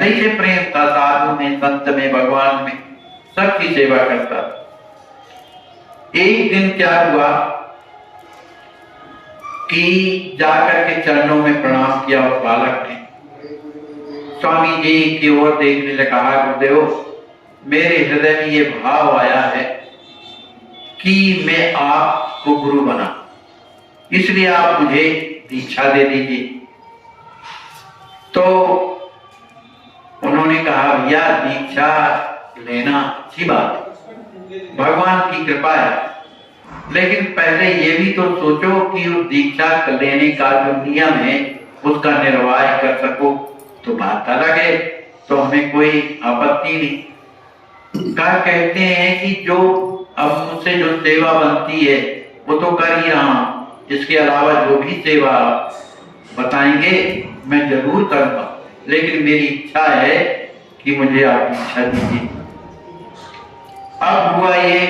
ऐसे प्रेम था साधु में, संत में, भगवान में, सबकी सेवा करता था। एक दिन क्या हुआ कि जाकर के चरणों में प्रणाम किया उस बालक ने। स्वामी जी की ओर देखने लगा, गुरुदेव मेरे हृदय में ये भाव आया है कि मैं आपको गुरु बना, इसलिए आप मुझे दीक्षा दे दीजिए। तो उन्होंने कहा, भैया दीक्षा लेना अच्छी बात है, भगवान की कृपा है, लेकिन पहले ये भी तो सोचो कि उस दीक्षा लेने का जो नियम है उसका निर्वाह कर सको, तो बात अलग है, तो हमें कोई आपत्ति नहीं। कहते हैं कि जो अब मुझसे जो सेवा बनती है वो तो कर ही रहा हूं, इसके अलावा जो भी सेवा बताएंगे मैं जरूर करूंगा, लेकिन मेरी इच्छा है कि मुझे आप दीक्षा दीजिए। अब हुआ ये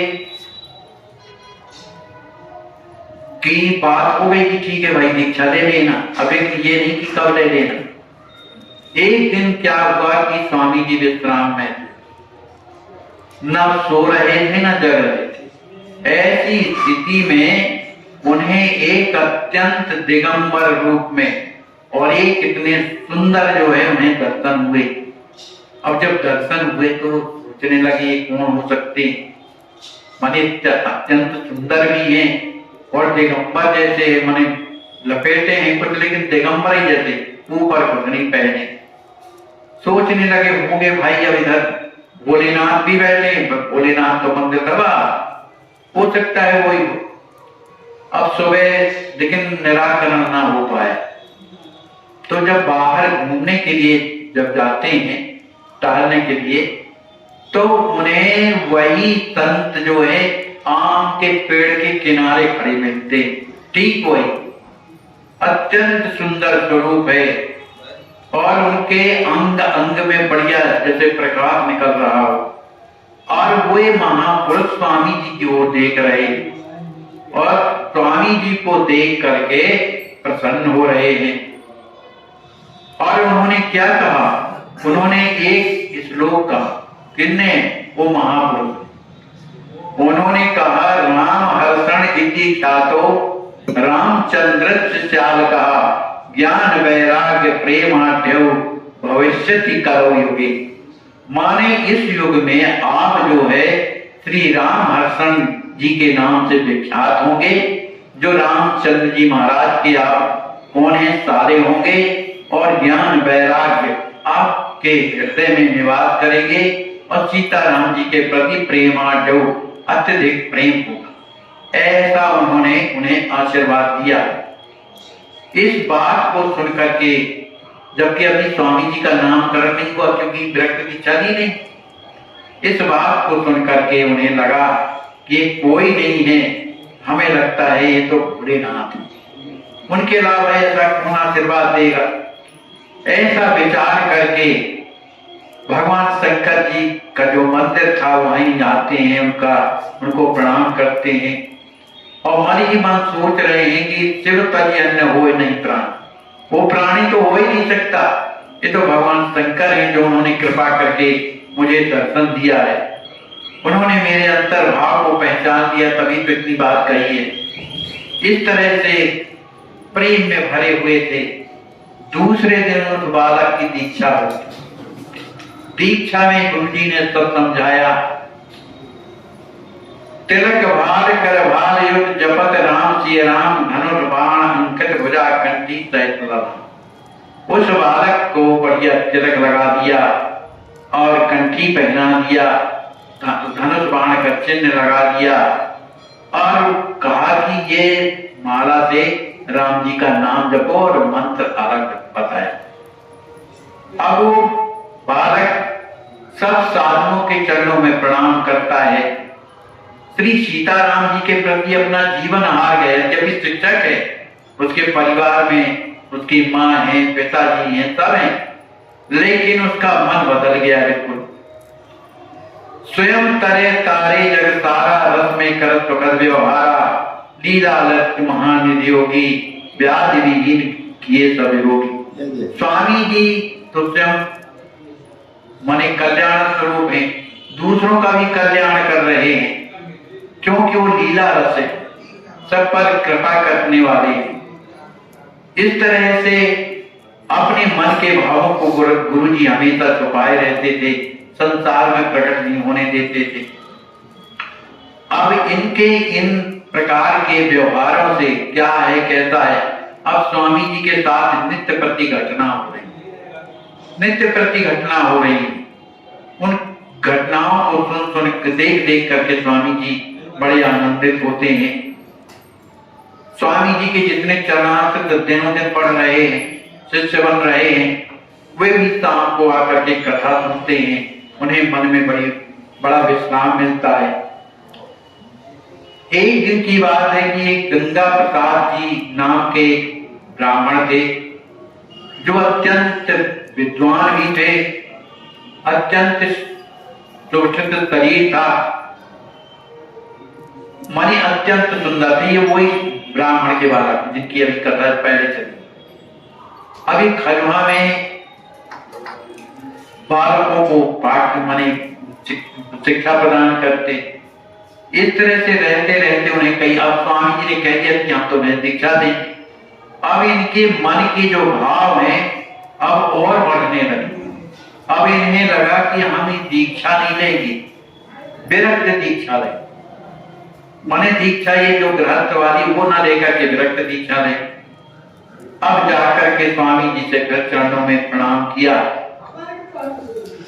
कि बात हो गई कि ठीक है भाई दीक्षा ले लेना, अब एक ये नहीं कि कब ले लेना। एक दिन क्या हुआ कि स्वामी जी विश्राम में थे, न सो रहे थे न जग रहे थे। ऐसी स्थिति में उन्हें एक अत्यंत दिगंबर रूप में और एक इतने सुंदर जो है उन्हें दर्शन हुए। अब जब दर्शन हुए तो सोचने लगे कौन हो सकते, माने अत्यंत सुंदर भी हैं और दिगंबर जैसे, माने लपेटे हैं कुछ लेकिन दिगंबर ही जैसे, ऊपर कुछ नहीं पहने। सोचने लगे होंगे भाई अब इधर भोलेनाथ भी बैठे, भोलेनाथ तो मंदिर दबा, हो सकता है वही। अब सुबह लेकिन निराकरण ना हो पाया, तो जब बाहर घूमने के लिए जब जाते हैं टहलने के लिए, तो उन्हें वही संत जो है आम के पेड़ के किनारे खड़े मिलते, ठीक वही, अत्यंत सुंदर स्वरूप है और उनके अंग अंग में बढ़िया जैसे प्रकाश निकल रहा हो, और वे महापुरुष स्वामी जी की ओर देख रहे और स्वामी जी को देख करके प्रसन्न हो रहे हैं। और उन्होंने क्या कहा, उन्होंने एक श्लोक कहा, किन्ने, वो महापुरुष, उन्होंने कहा राम हर्षण इति ख्यातो रामचंद्र चाल कहा ज्ञान वैराग्य प्रेमाढ्यो भविष्यति करो युगे। माने इस युग में आप जो है श्री राम हर्षण जी के नाम से विख्यात होंगे, जो रामचंद्र जी महाराज के आप कौन है सारे होंगे, और ज्ञान वैराग्य आपके हृदय में निवास करेंगे और सीताराम जी के प्रति प्रेमाढ्यो अत्यधिक प्रेम होगा। ऐसा उन्होंने उन्हें आशीर्वाद दिया। इस बात को सुनकर के, जबकि अभी स्वामी जी का नामकरण नहीं हुआ क्योंकि विरक्त की चली नहीं, इस बात को सुनकर के उन्हें लगा कि कोई नहीं है, हमें लगता है ये तो भोलेनाथ, उनके अलावा ऐसा कौन आशीर्वाद देगा। ऐसा विचार करके भगवान शंकर जी का जो मंदिर था वहीं जाते हैं, उनको प्रणाम करते हैं और मन ही मन सोच रहे हैं कि शिव तरी अन्न हो नहीं प्राण, वो प्राणी तो हो ही नहीं सकता, ये तो भगवान शंकर हैं जो उन्होंने कृपा करके मुझे दर्शन दिया है, उन्होंने मेरे अंतर भाव को पहचान दिया तभी तो इतनी बात कही है। इस तरह से प्रेम में भरे हुए थे। दूसरे दिन उस बालक की दीक्षा हुई। दीक्षा में गुरु जी ने सब समझाया, तिलक भार कर भार युद्ध जपत राम सिय राम धनुष बाण अंकित भुजा कंठी सहित लव। उस बालक को बढ़िया तिलक लगा दिया और कंठी पहना दिया, धनुष बाण का चिन्ह लगा दिया और कहा कि ये माला से राम जी का नाम जपो और मंत्र अलग बताया। अब वो बालक सब साधुओं के चरणों में प्रणाम करता है, श्री सीताराम जी के प्रति अपना जीवन हार गया। जब शिक्षक है, उसके परिवार में उसकी माँ है, पिताजी हैं, सब हैं, लेकिन उसका मन बदल गया बिल्कुल। स्वयं तरे तारे जग तारा रस में कर सुखद व्यवहारा लीला लक्ष्य महानिधि योगी व्याधि विहीन किए सब रोगी। स्वामी जी तो स्वयं माने कल्याण स्वरूप हैं, दूसरों का भी कल्याण कर रहे हैं, क्योंकि वो लीला रस है, सब पर कृपा करने वाले हैं। इस तरह से अपने मन के भावों को गुरु जी हमेशा छुपाए रहते थे, संसार में प्रकट नहीं होने देते थे। अब इनके इन प्रकार के व्यवहारों से क्या है, कैसा है, अब स्वामी जी के साथ नित्य प्रति घटना हो रही, नित्य प्रति घटना हो रही। उन घटनाओं को सुन सुन देख देख करके स्वामी जी बड़े आनंदित होते हैं। स्वामी जी के जितने चरणामृत दिनों दिन पढ़ रहे हैं, शिष्य बन रहे हैं, वे भी शाम को आकर के कथा सुनते हैं, उन्हें मन में बड़ा विश्राम मिलता है। एक दिन की बात है कि एक गंगा प्रसाद जी नाम के ब्राह्मण थे, जो अत्यंत विद्वान भी थे, अत्यंत सुशिक्षित शरीर था, माने अत्यंत सुंदर थे। ये वही ब्राह्मण के बालक जिनकी अभी कथा पहले चली। अभी खजुआ में बालकों को पाठ माने शिक्षा प्रदान करते। इस तरह से रहते रहते उन्हें कई, अब स्वामी जी ने कह दिया कि हम तुम्हें दीक्षा देंगे। अब इनके मन के जो भाव हैं अब और बढ़ने लगे। अब इन्हें लगा कि हम दीक्षा नहीं लेंगे, विरक्त दीक्षा लेंगे। माने दीक्षा ये जो गृहस्थ वाली वो ना लेकर के विरक्त दीक्षा लें। अब जाकर के स्वामी जी से फिर चरणों में प्रणाम किया,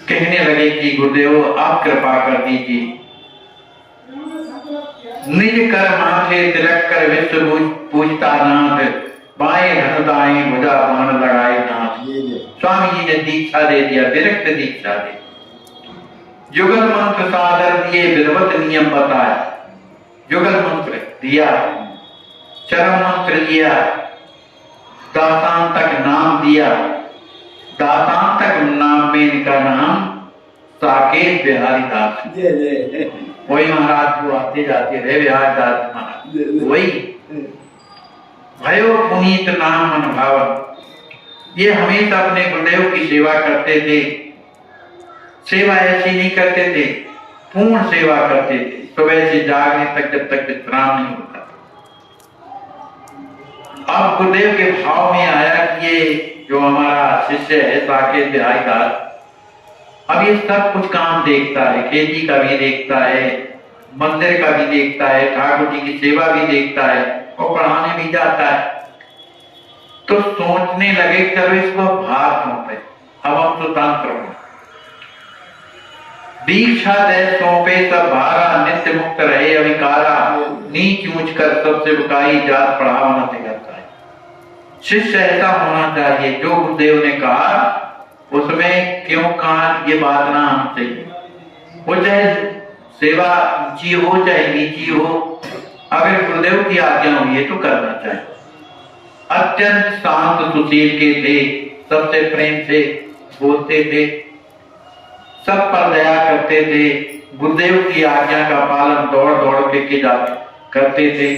कहने लगे कि गुरुदेव आप कृपा कर दीजिए, निज कर माथे तिलक कर विश्व पूजता नाथ, बाएं धन दाएं भुजा बाण लगाए नाथ। स्वामी जी ने दीक्षा दे दिया, विरक्त दीक्षा दे। युगल मंत्र सादर दिए, विधवत नियम बताया। युगल मंत्र दिया, चरम मंत्र दिया, दासांतक नाम दिया। दासांतक नाम में इनका नाम साकेत बिहारी दास, वही महाराज जो आते जाते रहे बिहारी दास महाराज, वही भयो पुनीत नाम मन भावन। ये हमेशा अपने गुरुदेव की सेवा करते थे। सेवा ऐसी नहीं करते थे, पूर्ण सेवा करते थे, सुबह से जागने तक जब तक विश्राम नहीं होता। अब गुरुदेव के भाव में आया कि ये जो हमारा शिष्य है साकेत बिहारी दास, अब ये सब कुछ काम देखता है, खेती का भी देखता है, मंदिर का भी देखता है, ठाकुर जी की सेवा भी देखता है और पढ़ाने भी जाता है। तो सोचने लगे चलो इसको भार सौंपे, अब हम स्वतंत्र हो, दीक्षा दे सौंपे सब भारा, नित्य मुक्त रहे अविकारा, नीच ऊंच कर सबसे बुकाई, जात पढ़ावा न करता है। शिष्य ऐसा होना चाहिए, जो गुरुदेव ने कहा उसमें क्यों कहा ये बात ना आनी चाहिए। वो चाहे सेवा ऊंची हो चाहे नीची हो, अगर गुरुदेव की आज्ञा हुई है तो करना चाहिए। अत्यंत शांत सुशील के थे, सबसे प्रेम से बोलते थे, सब पर दया करते थे, गुरुदेव की आज्ञा का पालन दौड़ दौड़ के करते थे।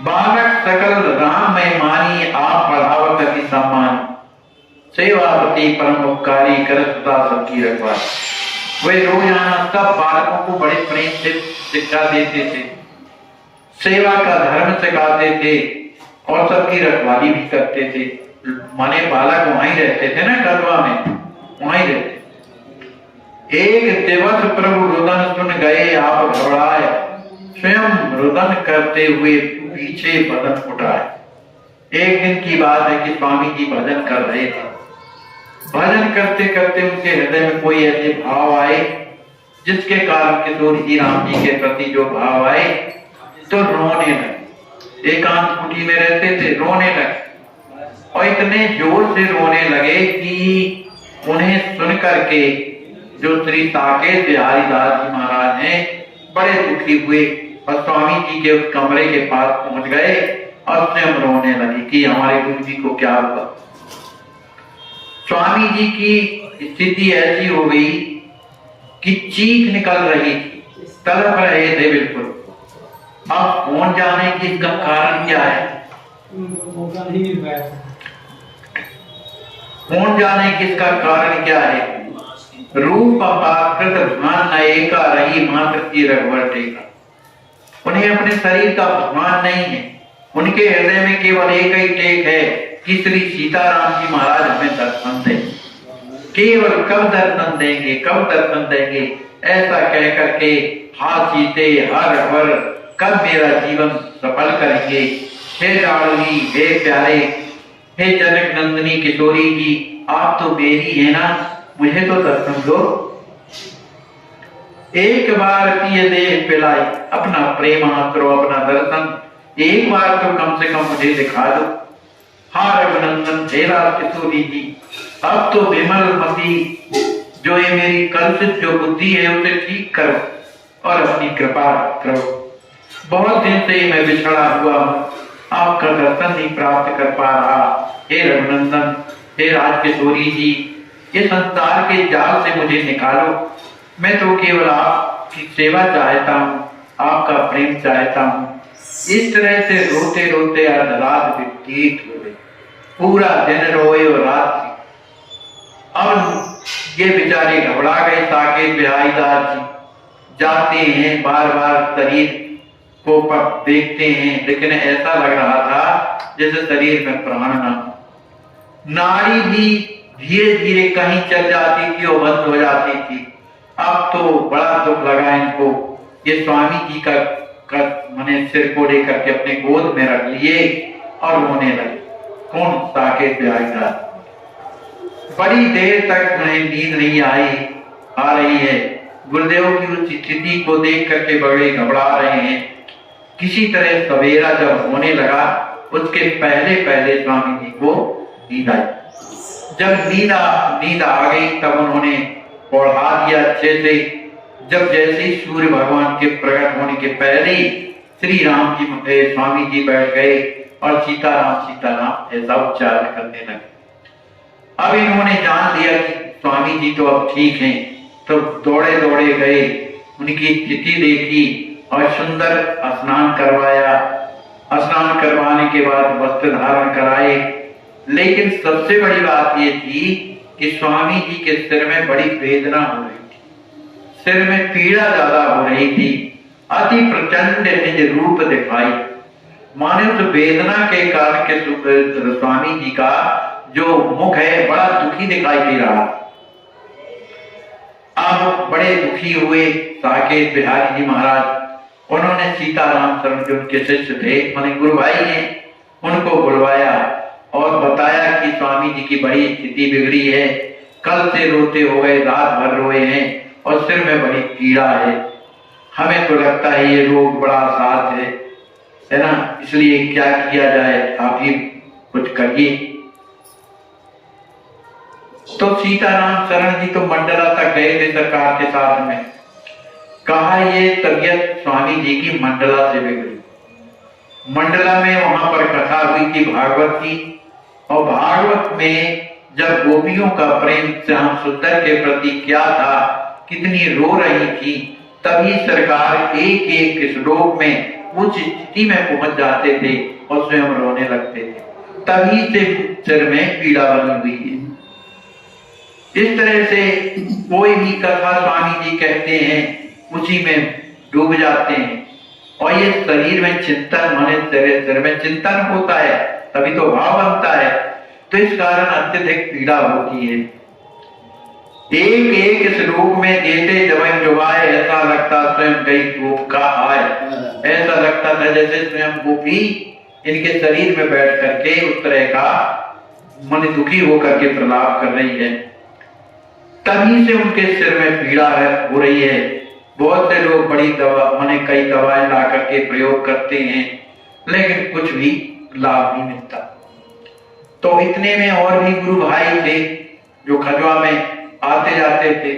बालक सकल राम में मानी, आप बढ़ावत अति सम्मान, सेवापति परम उपकारी, कर सदा सबकी रखवाली। वे रोजाना सब बालकों को बड़े प्रेम से शिक्षा देते थे, सेवा का धर्म सिखाते थे और सबकी रखवाली भी करते थे। माने बालक वहीं रहते थे ना कलवा में, वहीं रहते। एक दिवस प्रभु रुदन सुन गए आप घबराए, स्वयं रुदन करते हुए पीछे बदन उठाए। एक दिन की बात है कि स्वामी जी भजन कर रहे थे। भजन करते करते उनके हृदय में कोई ऐसे भाव आए जिसके कारण किशोर जी राम जी के प्रति जो भाव आए तो रोने लगे। एकांत कुटी में रहते थे, रोने लगे और इतने जोर से रोने लगे कि उन्हें सुन करके जो श्री साकेत बिहारी दास जी महाराज हैं बड़े दुखी हुए और स्वामी जी के उस कमरे के पास पहुंच गए और स्वयं रोने लगे कि हमारे गुरु जी को क्या हुआ। स्वामी जी की स्थिति ऐसी हो गई कि चीख निकल रही थी, तड़प रहे थे बिल्कुल। अब कौन जाने कि इसका कारण क्या है। कौन जाने किसका कारण क्या है। रूप अपाकृत भान न एका, रही मात्र की रघुवर टेका। उन्हें अपने शरीर का भान नहीं है, उनके हृदय में केवल एक ही टेक है कि श्री सीताराम जी महाराज हमें दर्शन दें। केवल कब दर्शन देंगे, कब दर्शन देंगे, ऐसा कह करके हा सीते, हा रघुवर, कब मेरा जीवन सफल करेंगे। हे लाडली, हे प्यारे, हे जनक नंदिनी किशोरी जी, आप तो मेरी है ना, मुझे तो दर्शन दो। एक बार पिए देह पिलाई, अपना प्रेम आश्रो, अपना दर्शन एक बार तो कम से कम मुझे दिखा दो। हा रघुनंदन, हे राज किशोरी जी, अब तो विमल मती जो ये मेरी कलुषित जो बुद्धि है उसे ठीक करो और अपनी कृपा करो। बहुत दिन से मैं बिछड़ा हुआ हूँ, आपका दर्शन नहीं प्राप्त कर पा रहा। हे रघुनंदन, हे राज किशोरी जी, ये संसार के जाल से मुझे निकालो। मैं तो केवल आपकी सेवा चाहता हूँ, आपका प्रेम चाहता हूँ। इस तरह से रोते रोते रात व्यतीत हो गई, पूरा दिन रोए और रात थी। अब ये बेचारे घबरा गए। साकेत बिहारीदास जी जाते हैं, बार बार शरीर को देखते हैं, लेकिन ऐसा लग रहा था जैसे शरीर में प्राण ना हो। नाड़ी भी धीरे धीरे कहीं चल जाती थी और बंद हो जाती थी। अब तो बड़ा दुख लगा इनको। ये स्वामी जी का मैंने सिर को लेकर के अपने गोद में रख लिए और रोने लगे। कौन? साकेत बिहारीदास। बड़ी देर तक उन्हें नींद नहीं आ रही है। गुरुदेव की उस स्थिति को देख करके बड़े घबरा रहे हैं। किसी तरह सवेरा जब होने लगा, उसके पहले पहले स्वामी जी को नींद आई। जब नींद आ गई तब उन्होंने पढ़ा दिया अच्छे से। जब जैसे ही सूर्य भगवान के प्रकट होने के पहले ही श्री राम जी स्वामी जी बैठ गए और सीताराम सीताराम ऐसा उच्चारण करने लगे। अब इन्होंने जान लिया कि स्वामी जी तो अब ठीक हैं, तो दौड़े दौड़े गए, उनकी स्थिति देखी और सुंदर स्नान करवाया। स्नान करवाने के बाद वस्त्र धारण कराए। लेकिन सबसे बड़ी बात ये थी कि स्वामी जी के सिर में बड़ी वेदना हो रही थी, सिर में पीड़ा ज्यादा हो रही थी। अति प्रचंड निज रूप दिखाई, माने उस वेदना के कारण के स्वामी जी का जो मुख है बड़ा दुखी दिखाई दे रहा। अब बड़े दुखी हुए साकेत बिहारी जी महाराज। उन्होंने सीताराम शरण जो उनके शिष्य थे, माने गुरु भाई ने, उनको बुलवाया और बताया कि स्वामी जी की बड़ी स्थिति बिगड़ी है, कल से रोते हो गए, रात भर रोए हैं और सिर में बड़ी पीड़ा है। हमें तो लगता है ये रोग बड़ा असाध्य है ना, इसलिए क्या किया जाए, आप ही कुछ करिए। तो सीताराम शरण जी तो मंडला तक गए थे सरकार के साथ में। कहा ये तबियत स्वामी जी की मंडला से बिगड़ी। मंडला में वहां पर कथा हुई थी भागवत की, और भागवत में जब गोपियों का प्रेम श्याम सुंदर के प्रति क्या था, कितनी रो रही थी, तभी सरकार एक एक श्लोक में उस स्थिति में पहुंच जाते थे और स्वयं रोने लगते थे। तभी से सिर में पीड़ा बनी हुई है। इस तरह से कोई भी कथा स्वामी जी कहते हैं उसी में डूब जाते हैं। और ये शरीर में चिंतन, माने सिर में चिंतन होता है तभी तो भाव बनता है, तो इस कारण अत्यधिक पीड़ा होती है। एक एक श्लोक में देते जब डुबाए, ऐसा लगता स्वयं कई गोप का आए। ऐसा लगता था जैसे स्वयं गोपी इनके शरीर में बैठ करके उस तरह का मन दुखी होकर के प्रलाप कर रही है। तभी से उनके सिर में पीड़ा हो रही है। बहुत से लोग बड़ी दवा, माने कई दवाएं ला करके प्रयोग करते हैं, लेकिन कुछ भी लाभ नहीं मिलता। तो इतने में और भी गुरु भाई थे जो खजवा में आते जाते थे।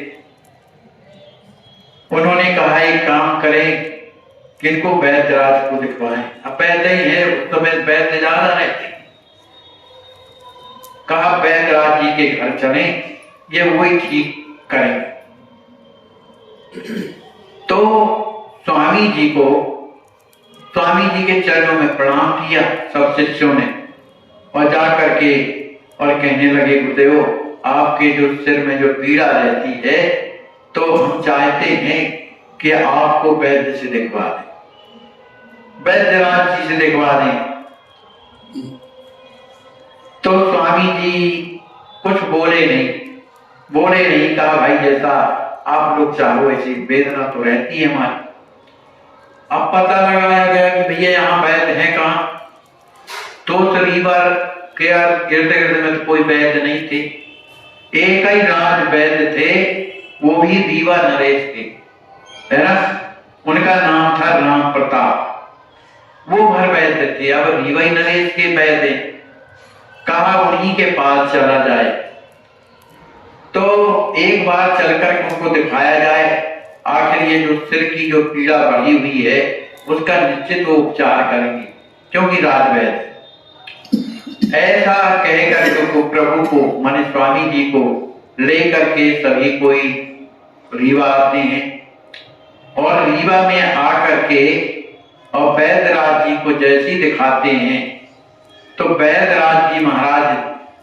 उन्होंने कहा एक काम करें, किनको वैद्यराज को दिखवाएं। अब वैद्य ही है, उस समय वैद्य ज्यादा रहते। कहा वैद्यराज जी के घर चलें, ये वही ठीक करें। तो स्वामी जी के चरणों में प्रणाम किया सब शिष्यों ने, और जाकर के और कहने लगे गुरुदेव, आपके जो सिर में जो पीड़ा रहती है तो हम चाहते हैं कि आपको वैद्य से दिखवा दें, वैद्यराज जी से दिखवा दें। तो स्वामी जी कुछ बोले नहीं, कहा भाई जैसा आप लोग चाहो ऐसी वेदना तो रहती है हमारी। अब पता लगाया गया कि भैया यहाँ वैद्य है कहाँ, तो रीवर के गिरते गिरते में तो कोई वैद्य नहीं थे, एक ही राज वैद्य थे, वो भी रीवा नरेश थे, है ना, उनका नाम था राम प्रताप, वो भर वैद्य थे। अब रीवा ही नरेश के वैद्य, कहा उन्हीं के पास चला जाए। तो एक बार चलकर उनको दिखाया जाए, आखिर ये जो सिर की जो पीड़ा बढ़ी हुई है उसका निश्चित वो उपचार करेंगे, क्योंकि राजवैद्य। ऐसा कहकर जो प्रभु को माने स्वामी जी को लेकर के सभी कोई रीवा आते हैं, और रीवा में आकर के और वैद्यराज जी को जैसे ही दिखाते हैं तो वैद्यराज जी महाराज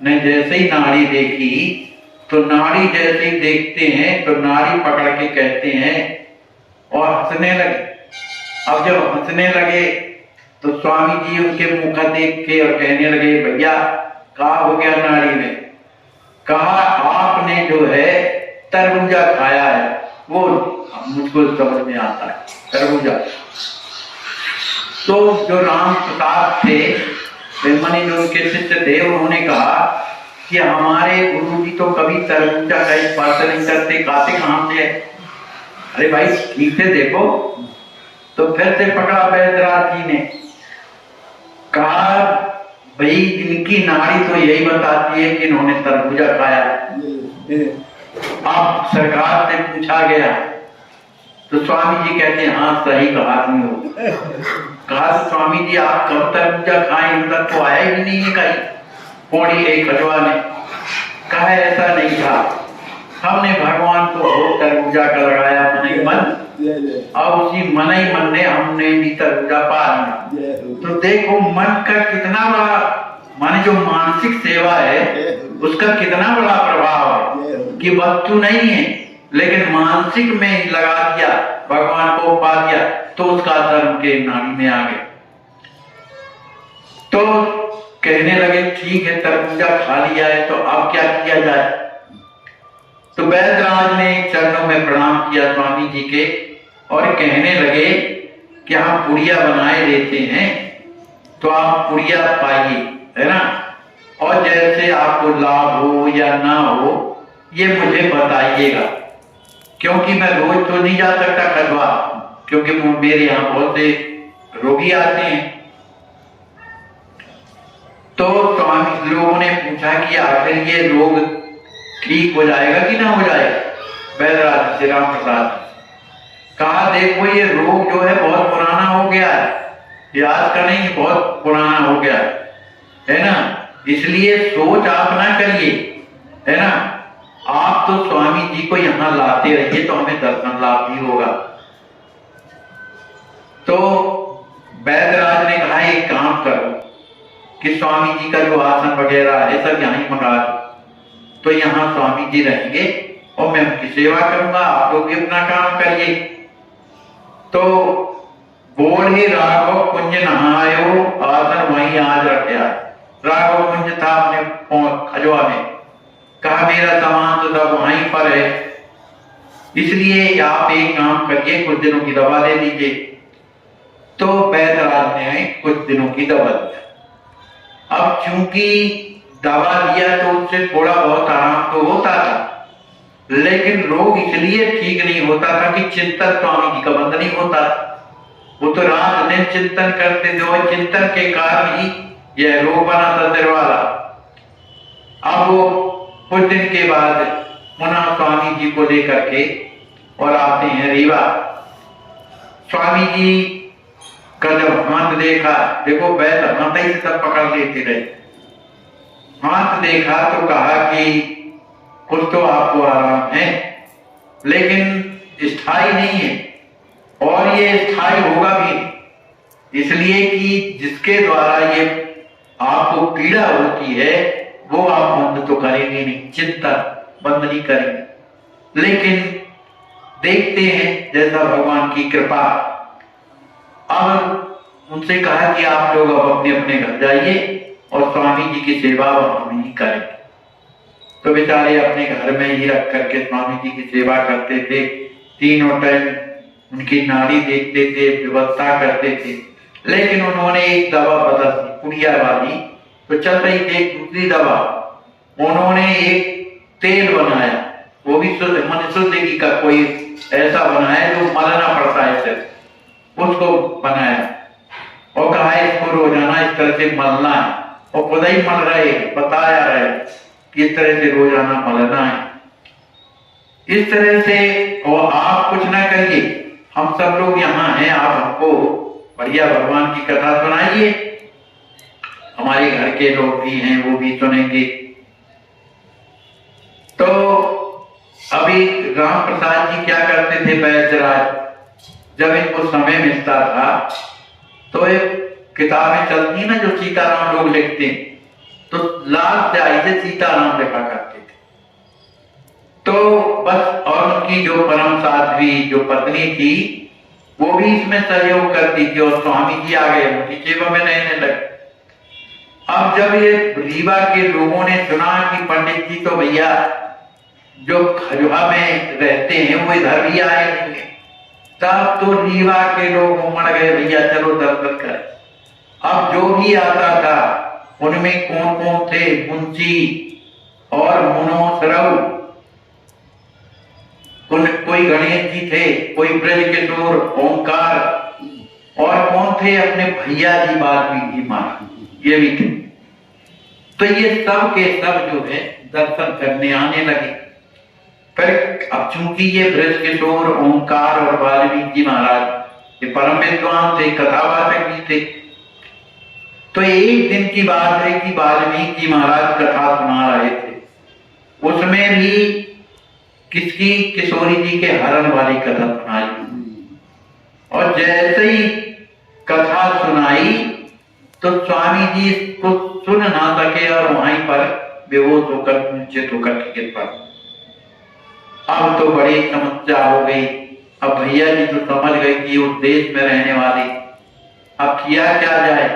ने जैसे ही नाड़ी देखी, तो नाड़ी जैसे ही देखते हैं तो नाड़ी पकड़ के कहते हैं और हंसने लगे। अब जब हंसने लगे तो स्वामी जी उनके मुख देख के और कहने लगे, भैया क्या हो गया नाड़ी में? कहा आपने जो है तरबूजा खाया है, वो मुझको समझ में आता है, तरबूजा। तो जो राम प्रताप थे मनी जो उनके शिष्य थे, उन्होंने कहा कि हमारे गुरु जी तो कभी तरबूजा का स्पर्श नहीं करते, खाते कहां से? अरे भाई ठीक से देखो। तो फिर से पकड़ा वैद्यराज जी ने, कहा भाई इनकी नाड़ी तो यही बताती है कि इन्होंने तरबूजा खाया। अब सरकार से पूछा गया तो स्वामी जी कहते हैं हाँ सही कहा तुमने। कहा स्वामी जी आप कब तरबूजा खाए, अंदर तो आया ही नहीं है कहीं पौड़ी एक खजवा ने। कहा ऐसा नहीं था, हमने भगवान को भोग तरबूजा का लगाया मन ही मन, और उसी मन ही मन ने हमने भी तरबूजा पा लिया। तो देखो मन का कितना बड़ा, माने जो मानसिक सेवा है उसका कितना बड़ा प्रभाव है कि वस्तु नहीं है लेकिन मानसिक में लगा दिया, भगवान को पा दिया, तो उसका असर उनके नाड़ी में आ गया। तो कहने लगे ठीक है तरबूजा खा लिया है, तो अब क्या किया जाए? तो वैद्यराज ने चरणों में प्रणाम किया स्वामी जी के और कहने लगे कि हम पुड़िया बनाए देते हैं, तो आप पुड़िया पाइए, है ना, और जैसे आपको लाभ हो या ना हो ये मुझे बताइएगा, क्योंकि मैं रोज तो नहीं जा सकता खजवा, क्योंकि मेरे यहाँ बहुत से रोगी आते हैं। तो स्वामी लोगों ने पूछा कि आखिर ये रोग ठीक हो जाएगा कि ना हो जाएगा? वैद्यराज श्री राम प्रसाद कहा देखो ये रोग जो है बहुत पुराना हो गया है, ये आज का नहीं, बहुत पुराना हो गया है ना, इसलिए सोच आप ना करिए, है ना, आप तो स्वामी जी को यहाँ लाते रहिए तो हमें दर्शन लाभ भी होगा। तो वैद्यराज ने कहा एक काम करो कि स्वामी जी का जो आसन वगैरह है सब यहाँ ही मंगा दो, तो यहाँ स्वामी जी रहेंगे और मैं उनकी सेवा करूंगा, आप लोग भी अपना काम करिए। तो बोले राघव कुंज नहायो, आसन वहीं आज रखा। राघव कुंज था अपने खजवा में, कहा मेरा सामान तो सब वहीं पर है, इसलिए आप एक काम करिए कुछ दिनों की दवा दे दीजिए। तो वैद्यराज ने कुछ दिनों की दवा दिया। अब चूंकि दवा दिया तो उससे थोड़ा बहुत आराम तो होता था, लेकिन रोग इसलिए ठीक नहीं होता था कि चिंतन स्वामी जी का बंद नहीं होता, वो तो रात दिन चिंतन करते थे और चिंतन के कारण ही यह रोग बना था सिर वाला। अब वो कुछ दिन के बाद पुनः स्वामी जी को लेकर के और आते हैं रीवा। स्वामी जी का जब हाथ देखा, देखो वैद्य हाथ ही से सब पकड़ लेते रहे, हाथ देखा तो कहा कि कुछ तो आपको आराम है लेकिन स्थायी नहीं है, और ये स्थायी होगा भी इसलिए कि जिसके द्वारा ये आपको पीड़ा होती है वो आप बंद तो करेंगे नहीं, चिंता बंद नहीं करेंगे। लेकिन देखते हैं जैसा भगवान की कृपा। अब उनसे कहा कि आप लोग अब अपने अपने घर जाइए और स्वामी जी की सेवा हम ही करेंगे। तो बेचारे अपने घर में ही रख करके स्वामी जी की सेवा करते थे, तीनों टाइम उनकी नाड़ी देखते थे, व्यवस्था करते थे। लेकिन उन्होंने एक दवा बदल दी, पुड़िया वाली, तो चल रही थी एक दूसरी दवा। उन्होंने एक तेल बनाया, वो भी शुद्ध का कोई ऐसा बनाया जो मलना पड़ता है सिर्फ, उसको बनाया और कहा इसको रोजाना इस तरह से मलना है। और खुद ही मल रहे, बताया रहे कि इस तरह से रोजाना मलना है, इस तरह से। और आप कुछ ना करिए, हम सब लोग यहाँ हैं, आप हमको बढ़िया भगवान की कथा सुनाइए, हमारे घर के लोग भी हैं वो भी सुनेंगे। तो अभी राम प्रसाद जी क्या करते थे बैजराज, जब इनको समय मिलता था तो एक किताबें चलती ना जो सीताराम लोग लिखते हैं, तो लाल स्याही से सीताराम लिखा करते थे। तो बस, और उनकी जो परम साध्वी जो पत्नी थी वो भी इसमें सहयोग करती थी और स्वामी जी आ गए उनकी सेवा में रहने लगे। अब जब ये रीवा के लोगों ने सुना कि पंडित जी तो भैया जो खजुहा में रहते हैं वो इधर भी आए होंगे, तब तो रीवा के लोग उमड़ गए, भैया चलो दर्शन करें। अब जो भी आता था उनमें कौन कौन थे, मुंशी और मुनोसरव, कोई गणेश जी थे, कोई ब्रज किशोर, ओंकार, और कौन थे अपने भैया जी वाल्मीकि जी महाराज, ये भी थे। तो ये सब के सब जो है दर्शन करने आने लगे। फिर अब चूंकि ये ब्रज किशोर, ओंकार और वाल्मीकि जी महाराज ये परम विद्वान थे, कथावाचक भी थे। तो एक दिन की बात है कि वाल्मीकि जी महाराज कथा सुना रहे थे, उसमें भी किसकी, किशोरी जी के हरण वाली कथा सुनाई। और जैसे ही कथा सुनाई तो स्वामी जी इसको सुन ना सके और वहीं पर बेहोश होकर नीचे होकर गिर पड़े। अब तो बड़ी समस्या हो गई। अब भैया जी तो समझ गए कि उस देश में रहने वाले, अब किया क्या जाए।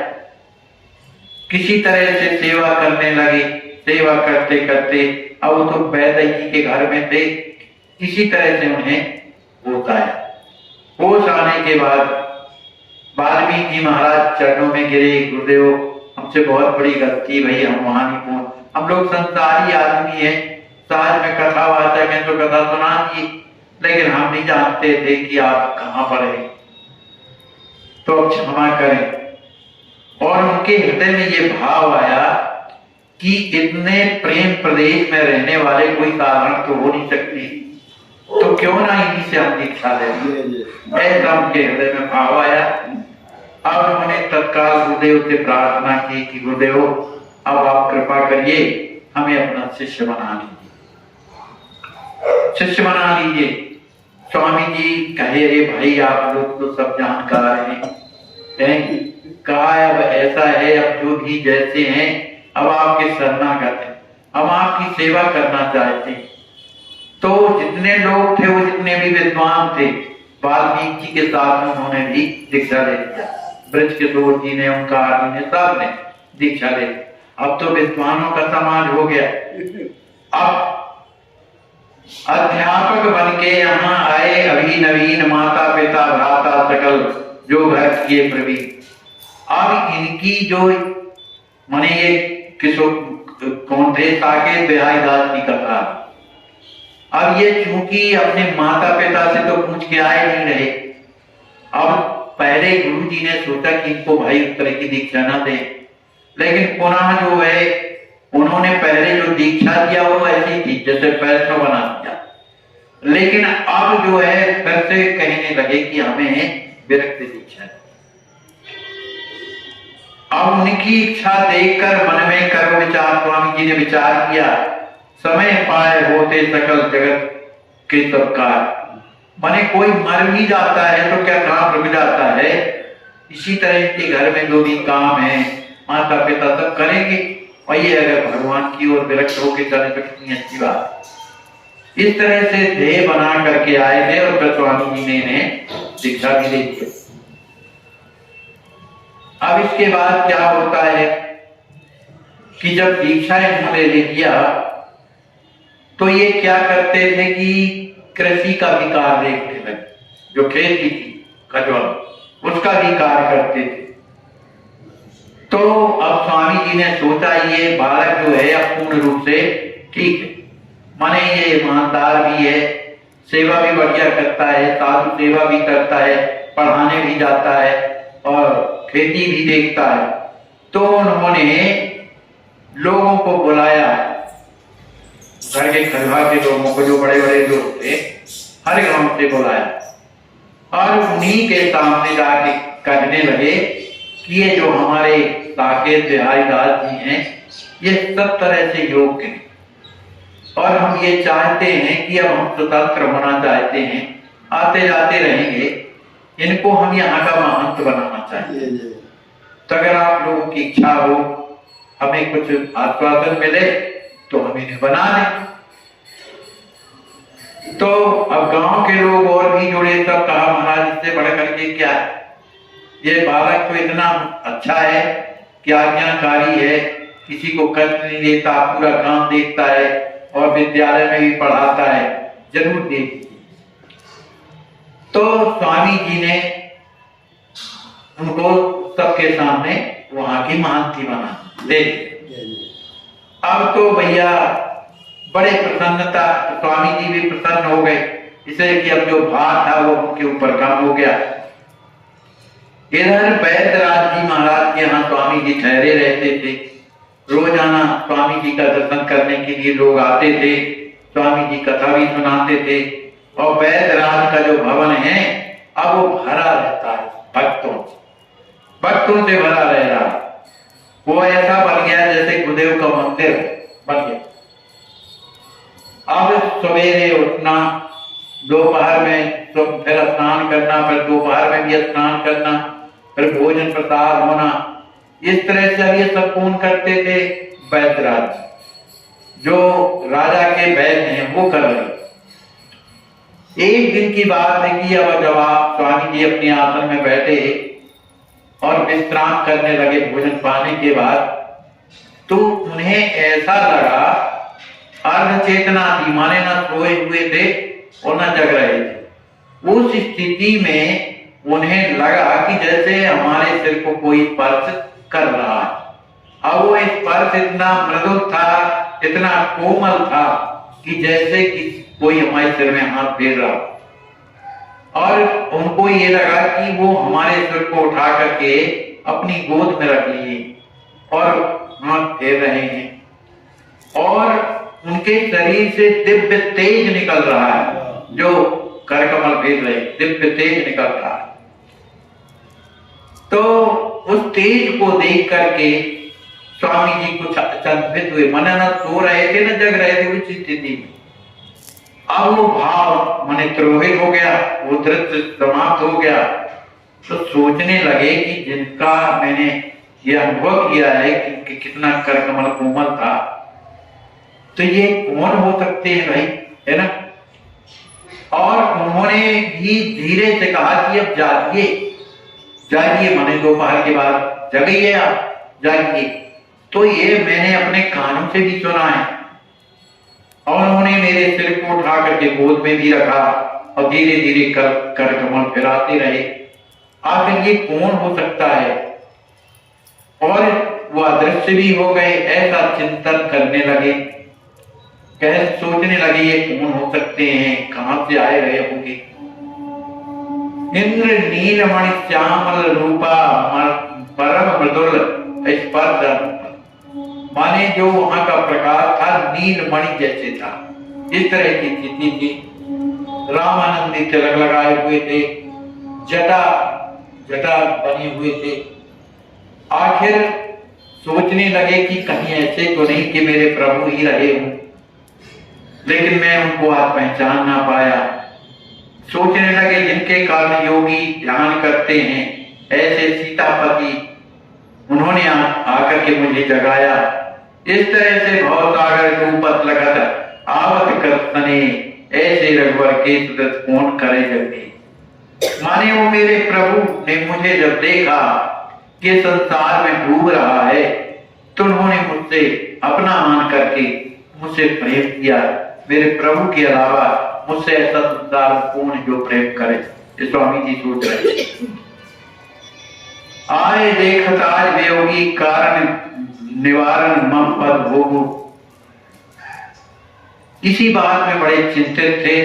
किसी तरह से सेवा करने लगे, सेवा करते करते अब वो तो वैद्य जी के घर में थे, इसी तरह से उन्हें होश आया। होश आने के बाद वाल्मीकि जी महाराज चरणों में गिरे, गुरुदेव हमसे बहुत बड़ी गलती भई, हम वहां नहीं पहुंच, हम लोग संसारी आदमी हैं, साज में कथावाचक हैं तो कथा सुना दी, लेकिन हम नहीं जानते थे कि आप कहाँ पर हैं, तो क्षमा करें। और उनके हृदय में ये भाव आया कि इतने प्रेम प्रदेश में रहने वाले कोई साधारण तो हो नहीं सकती, तो क्यों ना इन्हीं से हम दीक्षा लें, ऐसा उनके हृदय में भाव आया। अब उन्होंने तत्काल गुरुदेव से प्रार्थना की कि गुरुदेव अब आप कृपा करिए, हमें अपना शिष्य बना लीजिए, शिष्य बना लीजिए। स्वामी जी कहे, अरे भाई आप लोग तो सब जानकार हैं, कहा अब ऐसा है, अब जो भी जैसे हैं अब आपके शरणागत हैं, हम आपकी सेवा करना चाहते हैं। तो जितने लोग थे वो जितने भी विद्वान थे, वाल्मीकि जी के साथ में उन्होंने भी दीक्षा ले लिया, ब्रज किशोर जी ने, ओंकार जी ने, सब ने दीक्षा ले ली। अब तो विद्वानों का समाज हो गया। अब अध्यापक बन के यहाँ आए अभी नवीन, माता पिता भ्राता सकल जो घर किए प्रवीण। अब इनकी जो माने ये किशोर कौन थे, साकेत बिहारी दास की कथा। अब ये चूंकि अपने माता पिता से तो पूछ के आए नहीं रहे, अब पहले गुरु जी ने सोचा कि इनको भाई उस तरह की दीक्षा ना दे, लेकिन पुनः जो है उन्होंने पहले जो दीक्षा दिया वो ऐसी थी जैसे वैष्णव बना दिया, लेकिन अब जो है फिर से कहने लगे कि हमें विरक्त दीक्षा है। अब उनकी इच्छा देखकर मन में करो विचार, स्वामी जी ने विचार किया, समय पाए होते सकल जगत के सबकार। माने कोई मर भी जाता है तो क्या काम रुक जाता है, इसी तरह के घर में जो भी काम है माता पिता सब करेंगे और ये अगर भगवान की ओर विरक्त होकर चले तो कितनी अच्छी बात है। इस तरह से ध्येय बना करके आए थे और फिर स्वामी जी ने इन्हें दीक्षा भी दे दी। अब इसके बाद क्या होता है कि जब दीक्षा इन्होंने ले लिया तो ये क्या करते थे कि कृषि का भी कार्य देखने लगे, जो खेती थी खजूर उसका भी कार्य करते थे। तो अब स्वामी जी ने सोचा ये बालक जो है अब पूर्ण रूप से ठीक है, माने ये ईमानदार भी है, सेवा भी बढ़िया करता है, साधु सेवा भी करता है, पढ़ाने भी जाता है और खेती भी देखता है। तो उन्होंने लोगों को बुलाया, घर के खलवा के लोगों को, जो बड़े बड़े लोग थे, हर गांव से बुलाया और उन्हीं के सामने जाके कहने लगे कि ये जो हमारे साकेत बिहारी दास जी हैं ये सब तरह से योग्य हैं और हम ये चाहते हैं कि अब हम स्वतंत्र होना चाहते हैं, आते जाते रहेंगे, इनको हम यहाँ का महंत बनाना चाहिए। तो अगर आप लोगों की इच्छा हो, हमें कुछ आश्वासन मिले तो हम इन्हें बना दें। तो अब गांव के लोग और भी जुड़े, सब कहा महाराज इससे बढ़ करके क्या है, ये बालक तो इतना अच्छा है कि आज्ञाकारी है, किसी को कष्ट नहीं देता, पूरा काम देखता है और विद्यालय में भी पढ़ाता है, जरूर देखिए। तो स्वामी जी ने उनको सबके सामने वहां की महंती बना दे। अब तो भैया बड़े प्रसन्नता, स्वामी जी भी प्रसन्न हो गए, इसलिए कि अब जो भार था वो उनके ऊपर कम हो गया। इधर वैद्यराज जी महाराज के यहाँ स्वामी जी ठहरे रहते थे, रोजाना स्वामी जी का दर्शन करने के लिए लोग आते थे, स्वामी जी कथा भी सुनाते थे और वैद्यराज का जो भवन है अब वो भरा रहता है भक्तों से भरा रह रहा है। वो ऐसा बन गया जैसे गुरुदेव का मंदिर बन गया। अब सवेरे उठना, दोपहर में तो फिर स्नान करना, फिर दोपहर में भी स्नान करना, फिर भोजन प्रसाद होना, इस तरह से अब ये सब कौन करते थे, वैद्यराज जो राजा के वैद्य हैं वो कर रहे। एक दिन की बात है कि अब जब आप स्वामी जी अपने आसन में बैठे और विश्राम करने लगे भोजन पाने के बाद, तो उन्हें ऐसा लगा, अर्ध चेतना थी, माने ना सोए हुए थे और ना जग रहे थे। उस स्थिति में उन्हें लगा कि जैसे हमारे सिर को कोई स्पर्श कर रहा है। अब वो स्पर्श इतना मृदुल था, इतना कोमल था कि जैसे कि कोई हमारे सिर में हाथ फेर रहा, और उनको ये लगा कि वो हमारे सिर को उठा करके अपनी गोद में रख लिए और हाथ फेर रहे हैं और उनके शरीर से दिव्य तेज निकल रहा है, जो करकमल भेज रहे, दिव्य तेज निकल रहा है। तो उस तेज को देख करके स्वामी जी कुछ अचंभित हुए, मन न सो रहे थे न जग रहे थे उस स्थिति में। अब वो भाव मन तिरोहित हो गया, वो दृश्य समाप्त हो गया। तो सोचने लगे कि जिनका मैंने ये अनुभव किया है कि कितना करकमल कोमल था, तो ये कौन हो सकते हैं भाई, है ना। और उन्होंने भी धीरे से कहा कि अब जाइए, माने दोपहर के बाद जगिए, आप जाइए। तो ये मैंने अपने कानों से भी सुना है और उन्होंने मेरे सिर को उठा करके गोद में भी रखा और धीरे धीरे कर कमल फिराते रहे। आखिर ये कौन हो सकता है, और वो अदृश्य भी हो गए। ऐसा चिंतन करने लगे, सोचने लगे ये कौन हो सकते हैं, कहां से आए रहे होंगे। इंद्र नीलमणि श्यामल रूपा परम मृदुल स्पर्श, माने जो वहां का प्रकाश था नीलमणि जैसे था, इस तरह की स्थिति थी। रामानंदी तिलक लगाए हुए थे, जटा बने हुए थे। आखिर सोचने लगे कि कहीं ऐसे तो नहीं कि मेरे प्रभु ही रहे हों, लेकिन मैं उनको आज पहचान ना पाया। सोचने लगे जिनके कारण योगी ध्यान करते हैं, ऐसे सीतापति, उन्होंने आकर के मुझे जगाया। इस तरह से भव सागर डूबत लगत आवत करतने, ऐसे रघुवर के सुदत कौन करे जगदीश। माने वो मेरे प्रभु ने मुझे जब देखा कि संसार में डूब रहा है तो उन्होंने मुझसे अपना मान करके मुझसे प्रेम किया। मेरे प्रभु के अलावा मुझसे ऐसा संसार में कौन जो प्रेम करे। ये स्वामी जी सोच रहे आए देखत आज वियोगी कारण निवारण मम पद भोगु। इसी बात में बड़े चिंतित थे।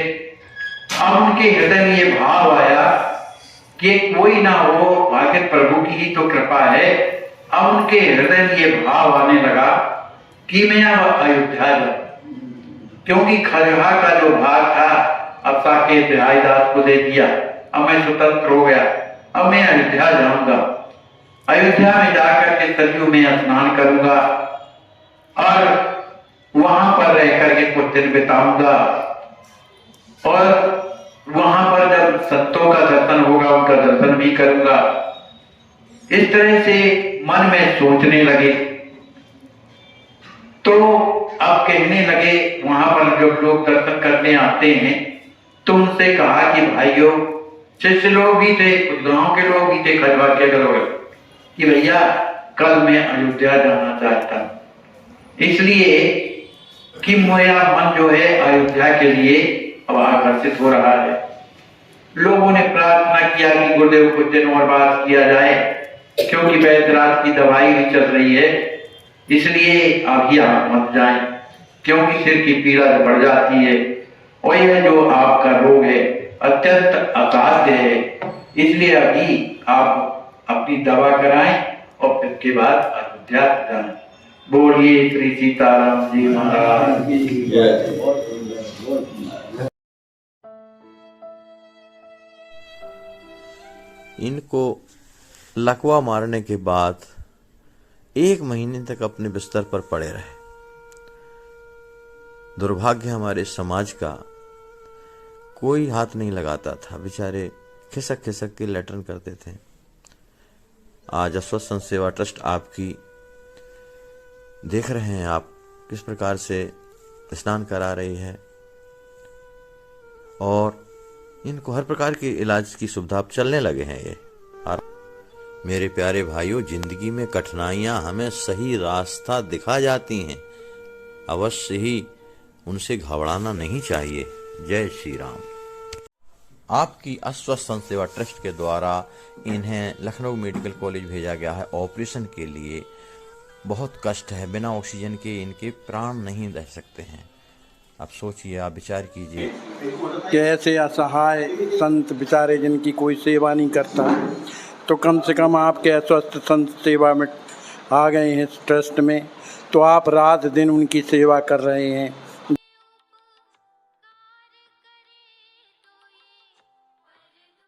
अब उनके हृदय में ये भाव आया कि कोई ना हो, आखिर प्रभु की ही तो कृपा है। अब उनके हृदय में ये भाव आने लगा कि मैं अब अयोध्या जाऊं, क्योंकि खजहा का जो भाग था अब साकेत बिहारीदास को दे दिया। अब मैं स्वतंत्र हो गया, अब मैं अयोध्या जाऊंगा। अयोध्या में जाकर के सरयू में स्नान करूंगा और वहां पर रह करके कुछ दिन बिताऊंगा और वहां पर जब संतों का दर्शन होगा उनका दर्शन भी करूंगा। इस तरह से मन में सोचने लगे। तो अब कहने लगे, वहां पर जब लोग दर्शन करने आते हैं तो उनसे कहा कि भाइयों, शिष्य लोग भी थे, गांव के लोग भी थे, खजवा के लोग, कि भैया कल मैं अयोध्या जाना चाहता हूं, इसलिए कि मेरा मन जो है अयोध्या के लिए अब आकर्षित हो रहा है। लोगों ने प्रार्थना किया कि गुरुदेव कुछ दिन और बात किया जाए, क्योंकि वैद्यराज की दवाई भी चल रही है, इसलिए अभी आप मत जाएं, क्योंकि सिर की पीड़ा बढ़ जाती है और यह जो आपका रोग है अत्यंत असाध्य है, इसलिए अभी आप अपनी दवा कराएं और फिर के बाद अयोध्या जाएं। बोलिए श्री सीताराम जी महाराज की जय। इनको लकवा मारने के बाद 1 महीने तक अपने बिस्तर पर पड़े रहे। दुर्भाग्य हमारे समाज का, कोई हाथ नहीं लगाता था, बेचारे खिसक खिसक के लेटरन करते थे। आज अस्वस्थ संत सेवा ट्रस्ट आपकी देख रहे हैं आप किस प्रकार से स्नान करा रही है और इनको हर प्रकार के इलाज की सुविधा अब चलने लगे हैं। ये और मेरे प्यारे भाइयों, जिंदगी में कठिनाइयां हमें सही रास्ता दिखा जाती हैं, अवश्य ही उनसे घबराना नहीं चाहिए। जय श्री राम। आपकी अस्वस्थ संत सेवा ट्रस्ट के द्वारा इन्हें लखनऊ मेडिकल कॉलेज भेजा गया है ऑपरेशन के लिए। बहुत कष्ट है, बिना ऑक्सीजन के इनके प्राण नहीं रह सकते हैं। आप सोचिए, आप विचार कीजिए कि ऐसे असहाय संत बेचारे जिनकी कोई सेवा नहीं करता, तो कम से कम आपके अस्वस्थ संत सेवा में आ गए हैं ट्रस्ट में, तो आप रात दिन उनकी सेवा कर रहे हैं।